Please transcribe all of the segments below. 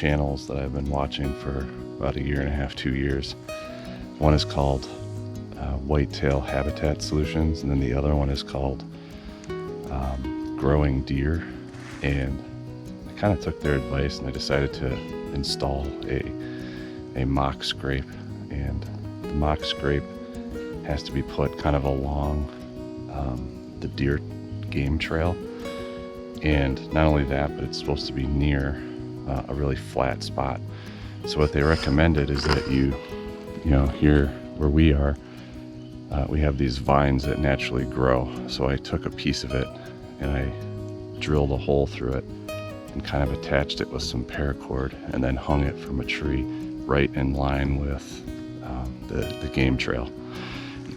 channels that I've been watching for about 1.5 to 2 years. One is called Whitetail Habitat Solutions, and then the other one is called Growing Deer. And I kind of took their advice and I decided to install a mock scrape. And the mock scrape has to be put kind of along the deer game trail. And not only that, but it's supposed to be near a really flat spot. So what they recommended is that you know, here where we are, we have these vines that naturally grow. So I took a piece of it and I drilled a hole through it and kind of attached it with some paracord and then hung it from a tree right in line with the game trail.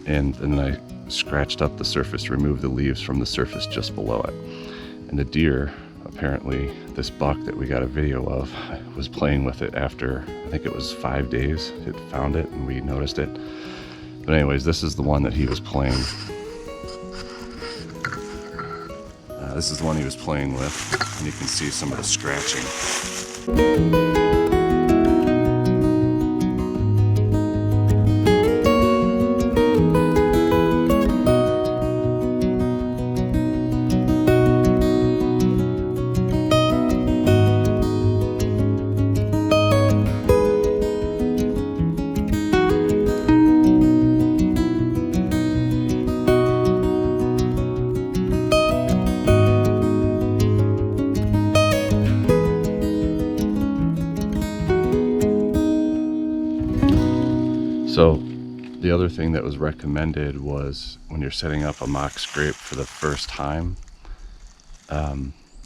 And then I scratched up the surface, removed the leaves from the surface just below it. And the deer, apparently, this buck that we got a video of, was playing with it after, I think it was 5 days. It found it and we noticed it. But anyways, this is the one that he was playing. This is the one he was playing with, and you can see some of the scratching. So the other thing that was recommended was when you're setting up a mock scrape for the first time,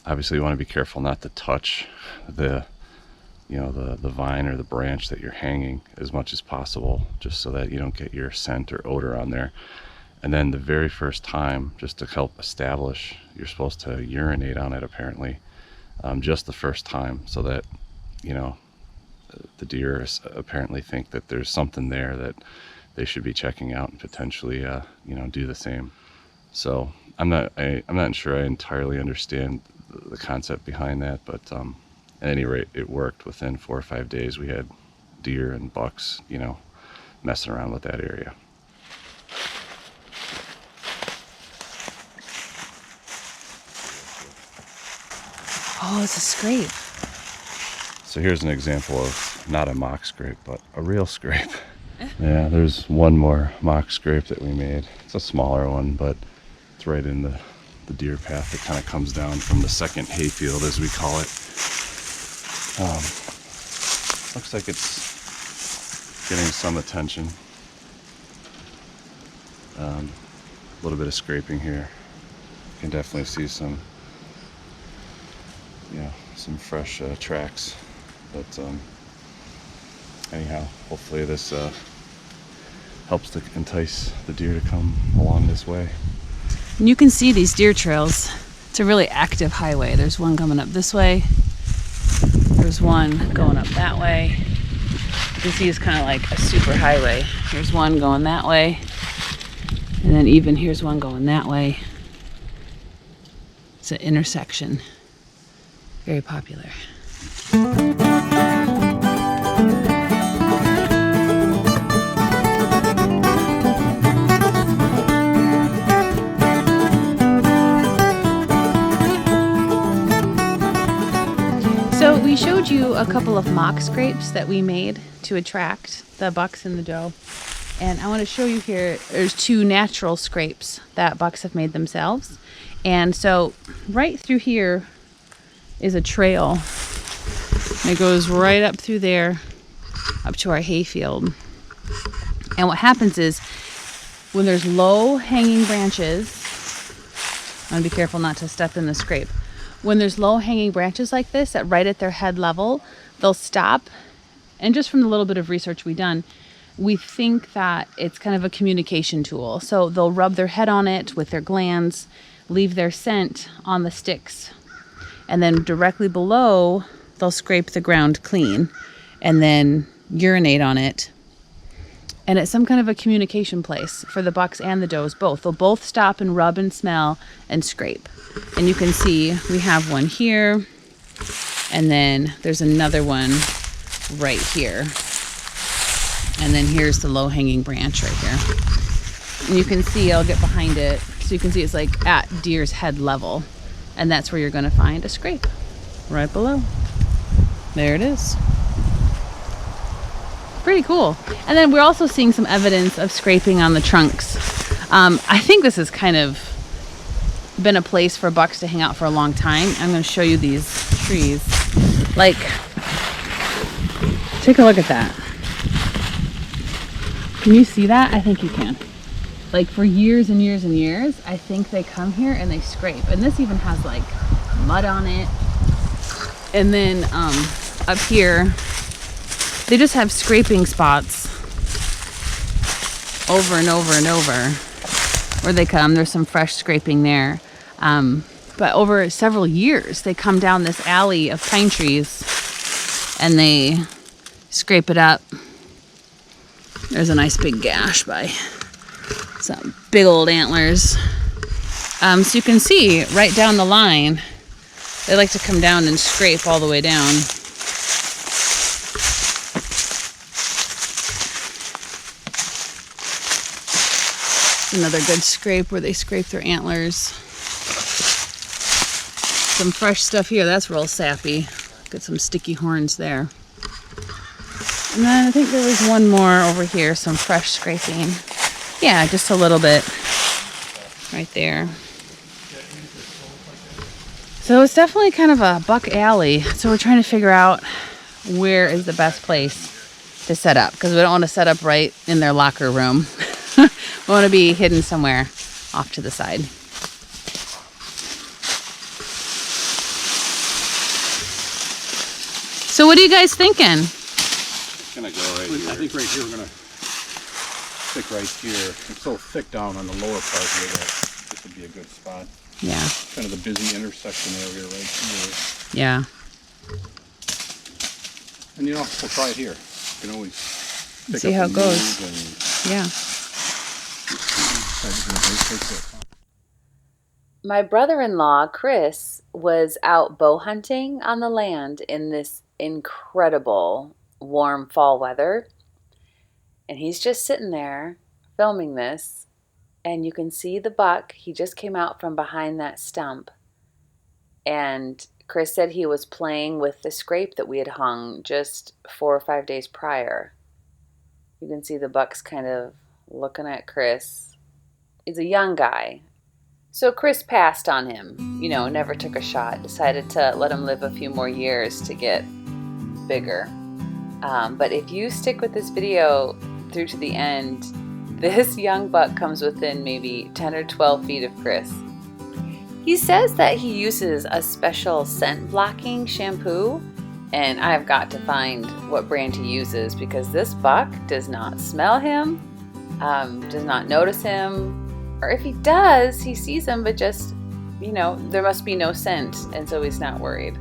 obviously you want to be careful not to touch the vine or the branch that you're hanging as much as possible, just so that you don't get your scent or odor on there. And then the very first time, just to help establish, you're supposed to urinate on it apparently, just the first time, so that, you know, the deer apparently think that there's something there that they should be checking out and potentially, do the same. So I'm not sure I entirely understand the concept behind that, but at any rate, it worked. Within 4 or 5 days, we had deer and bucks, messing around with that area. Oh, it's a scrape. So here's an example of not a mock scrape, but a real scrape. Yeah, there's one more mock scrape that we made. It's a smaller one, but it's right in the deer path that kind of comes down from the second hayfield, as we call it. Looks like it's getting some attention. A little bit of scraping here. You can definitely see some fresh tracks. But anyhow, hopefully this helps to entice the deer to come along this way. And you can see these deer trails. It's a really active highway. There's one coming up this way. There's one going up that way. You can see it's kind of like a super highway. Here's one going that way. And then even here's one going that way. It's an intersection. Very popular. So we showed you a couple of mock scrapes that we made to attract the bucks and the doe. And I want to show you here, there's 2 natural scrapes that bucks have made themselves. And so right through here is a trail. And it goes right up through there, up to our hayfield. And what happens is, when there's low hanging branches, I want to be careful not to step in the scrape. When there's low hanging branches like this, right at their head level, they'll stop. And just from the little bit of research we've done, we think that it's kind of a communication tool. So they'll rub their head on it with their glands, leave their scent on the sticks. And then directly below, they'll scrape the ground clean and then urinate on it. And it's some kind of a communication place for the bucks and the does both. They'll both stop and rub and smell and scrape. And you can see we have one here, And then there's another one right here. And then here's the low-hanging branch right here. And you can see, I'll get behind it, so you can see it's like at deer's head level. And that's where you're gonna find a scrape, right below. There it is. Pretty cool. And then we're also seeing some evidence of scraping on the trunks. I think this has kind of been a place for bucks to hang out for a long time. I'm gonna show you these trees. Like, take a look at that. Can you see that? I think you can. Like for years and years and years, I think they come here and they scrape. And this even has like mud on it. And then up here, they just have scraping spots over and over and over where they come. There's some fresh scraping there. But over several years, they come down this alley of pine trees and they scrape it up. There's a nice big gash by some big old antlers. So you can see right down the line, they like to come down and scrape all the way down. Another good scrape where they scrape their antlers. Some fresh stuff here. That's real sappy. Got some sticky horns there. And then I think there was one more over here. Some fresh scraping. Yeah, just a little bit right there. So it's definitely kind of a buck alley. So we're trying to figure out where is the best place to set up, because we don't want to set up right in their locker room. We want to be hidden somewhere off to the side. So what are you guys thinking? It's gonna go right here. I think right here we're gonna stick right here. It's so thick down on the lower part here that this would be a good spot. Yeah. Kind of the busy intersection area right here. Yeah. And you know, we'll try it here. You can always pick See up how and it goes. move and Yeah. take it. My brother-in-law, Chris, was out bow hunting on the land in this incredible warm fall weather. And he's just sitting there filming this. And you can see the buck. He just came out from behind that stump. And Chris said he was playing with the scrape that we had hung just 4 or 5 days prior. You can see the buck's kind of looking at Chris. He's a young guy. So Chris passed on him, you know, never took a shot, decided to let him live a few more years to get bigger. But if you stick with this video through to the end, this young buck comes within maybe 10 or 12 feet of Chris. He says that he uses a special scent blocking shampoo, and I've got to find what brand he uses, because this buck does not smell him, does not notice him. Or if he does, he sees him, but just, you know, there must be no scent, and so he's not worried.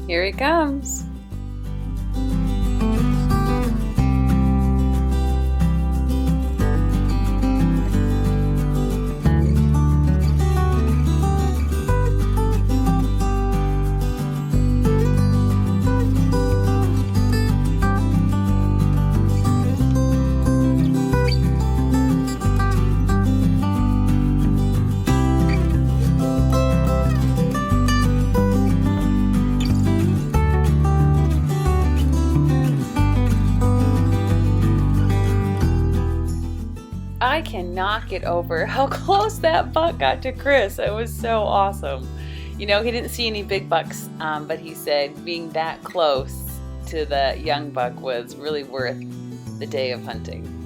Here he comes. I cannot get over how close that buck got to Chris. It was so awesome. You know, he didn't see any big bucks, but he said being that close to the young buck was really worth the day of hunting.